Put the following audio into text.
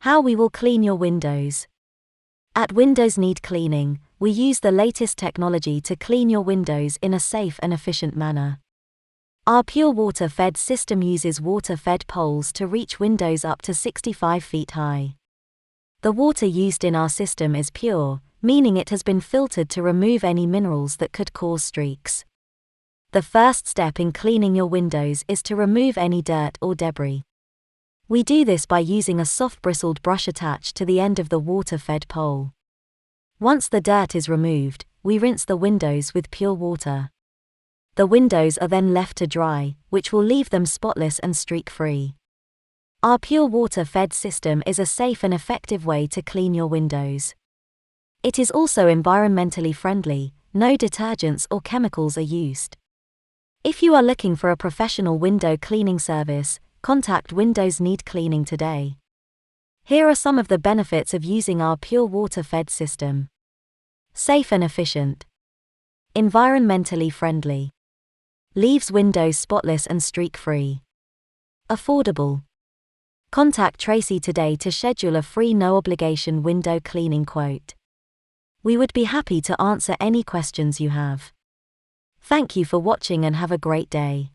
How we will clean your windows. At Windows Need Cleaning, we use the latest technology to clean your windows in a safe and efficient manner. Our pure water-fed system uses water-fed poles to reach windows up to 65 feet high. The water used in our system is pure, meaning it has been filtered to remove any minerals that could cause streaks. The first step in cleaning your windows is to remove any dirt or debris. We do this by using a soft bristled brush attached to the end of the water-fed pole. Once the dirt is removed, we rinse the windows with pure water. The windows are then left to dry, which will leave them spotless and streak-free. Our pure water-fed system is a safe and effective way to clean your windows. It is also environmentally friendly, no detergents or chemicals are used. If you are looking for a professional window cleaning service, contact Windows Need Cleaning today. Here are some of the benefits of using our pure water-fed system. Safe and efficient. Environmentally friendly. Leaves windows spotless and streak-free. Affordable. Contact Tracy today to schedule a free no-obligation window cleaning quote. We would be happy to answer any questions you have. Thank you for watching and have a great day.